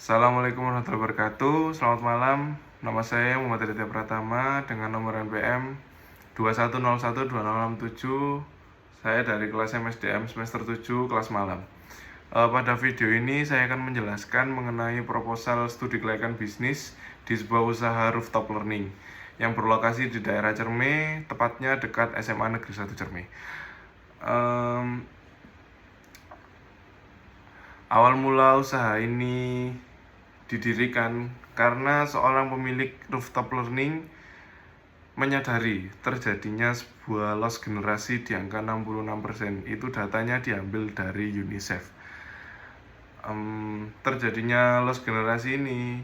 Assalamualaikum warahmatullahi wabarakatuh. Selamat malam. Nama saya Muhammad Raditya Pratama dengan nomor NPM 21012067. Saya dari kelas MSDM semester 7 kelas malam. Pada video ini saya akan menjelaskan mengenai proposal studi kelayakan bisnis di sebuah usaha rooftop learning yang berlokasi di daerah Cerme, tepatnya dekat SMA Negeri 1 Cerme. Awal mula usaha ini didirikan karena seorang pemilik rooftop learning menyadari terjadinya sebuah loss generasi di angka 66%. Itu datanya diambil dari UNICEF. Terjadinya loss generasi ini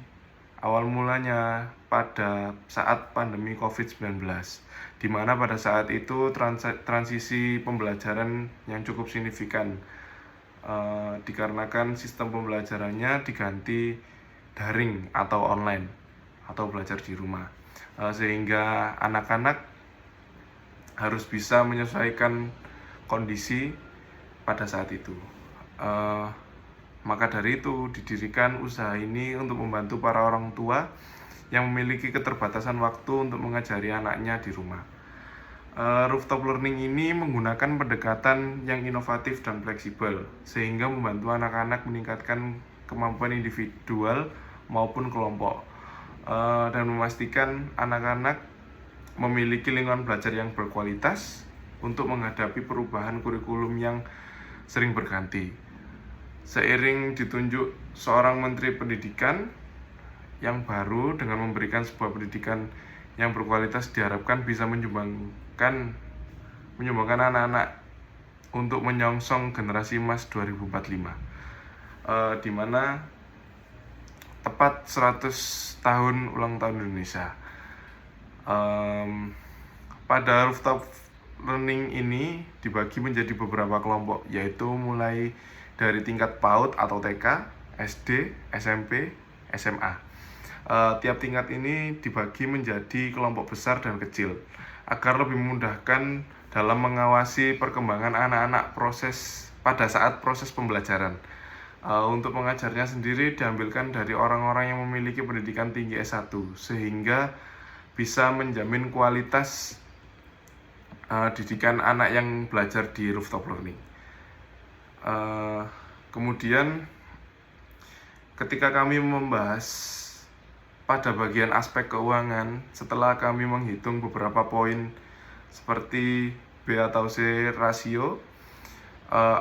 awal mulanya pada saat pandemi COVID-19, di mana pada saat itu transisi pembelajaran yang cukup signifikan, dikarenakan sistem pembelajarannya diganti daring atau online atau belajar di rumah, sehingga anak-anak harus bisa menyesuaikan kondisi pada saat itu. Maka dari itu didirikan usaha ini untuk membantu para orang tua yang memiliki keterbatasan waktu untuk mengajari anaknya di rumah. Rooftop learning ini menggunakan pendekatan yang inovatif dan fleksibel, sehingga membantu anak-anak meningkatkan kemampuan individual maupun kelompok, dan memastikan anak-anak memiliki lingkungan belajar yang berkualitas untuk menghadapi perubahan kurikulum yang sering berganti. Seiring ditunjuk seorang Menteri Pendidikan yang baru dengan memberikan sebuah pendidikan yang berkualitas, diharapkan bisa menyumbangkan anak-anak untuk menyongsong generasi emas 2045, di mana tepat 100 tahun ulang tahun Indonesia. Pada rooftop learning ini dibagi menjadi beberapa kelompok, yaitu mulai dari tingkat PAUD atau TK, SD, SMP, SMA. Tiap tingkat ini dibagi menjadi kelompok besar dan kecil agar lebih memudahkan dalam mengawasi perkembangan anak-anak pada saat proses pembelajaran. Untuk mengajarnya sendiri diambilkan dari orang-orang yang memiliki pendidikan tinggi S1, sehingga bisa menjamin kualitas didikan anak yang belajar di rooftop learning. Kemudian ketika kami membahas pada bagian aspek keuangan, setelah kami menghitung beberapa poin seperti B atau C rasio,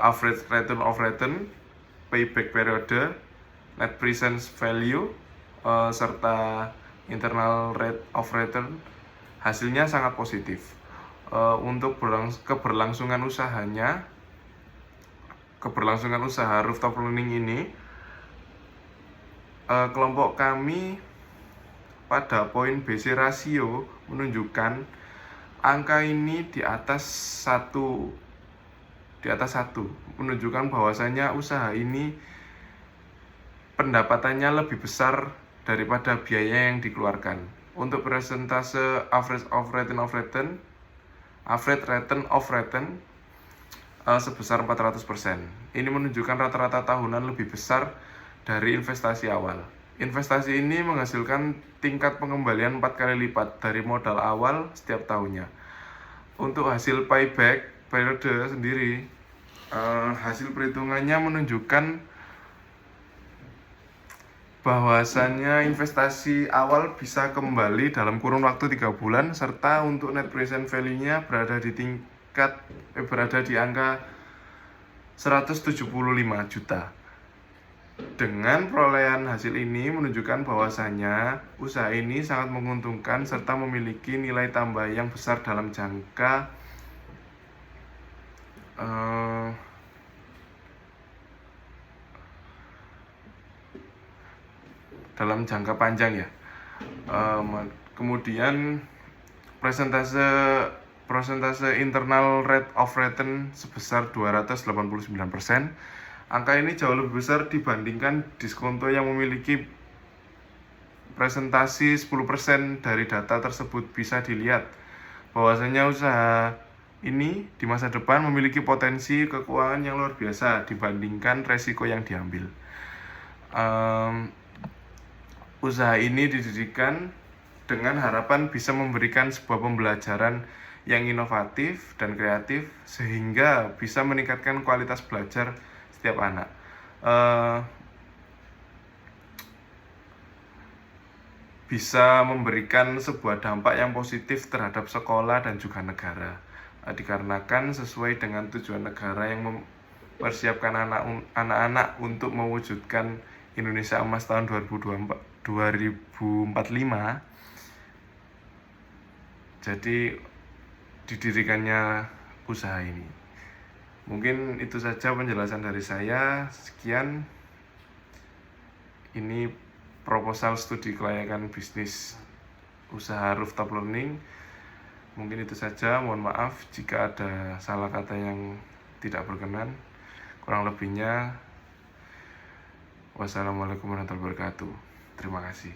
average return of return, payback period, net present value, serta internal rate of return, hasilnya sangat positif. Untuk keberlangsungan usaha rooftop learning ini, kelompok kami pada poin BC rasio menunjukkan angka ini di atas 1, menunjukkan bahwasanya usaha ini pendapatannya lebih besar daripada biaya yang dikeluarkan. Untuk persentase average return of return sebesar 400%. Ini menunjukkan rata-rata tahunan lebih besar dari investasi awal. Investasi ini menghasilkan tingkat pengembalian 4 kali lipat dari modal awal setiap tahunnya. Untuk hasil payback periode sendiri, hasil perhitungannya menunjukkan bahwasannya investasi awal bisa kembali dalam kurun waktu 3 bulan, serta untuk net present value-nya berada di angka 175 juta. Dengan perolehan hasil ini menunjukkan bahwasannya usaha ini sangat menguntungkan serta memiliki nilai tambah yang besar dalam jangka panjang ya. Kemudian persentase internal rate of return sebesar 289%. Angka ini jauh lebih besar dibandingkan diskonto yang memiliki presentasi 10%. Dari data tersebut bisa dilihat bahwasanya usaha ini di masa depan memiliki potensi keuangan yang luar biasa dibandingkan resiko yang diambil. Usaha ini didirikan dengan harapan bisa memberikan sebuah pembelajaran yang inovatif dan kreatif sehingga bisa meningkatkan kualitas belajar setiap anak. Bisa memberikan sebuah dampak yang positif terhadap sekolah dan juga negara, dikarenakan sesuai dengan tujuan negara yang mempersiapkan anak-anak untuk mewujudkan Indonesia Emas tahun 2045. Jadi didirikannya usaha ini. Mungkin itu saja penjelasan dari saya. Sekian. Ini proposal studi kelayakan bisnis usaha rooftop learning. Mungkin itu saja. Mohon maaf jika ada salah kata yang tidak berkenan. Kurang lebihnya, wassalamualaikum warahmatullahi wabarakatuh. Terima kasih.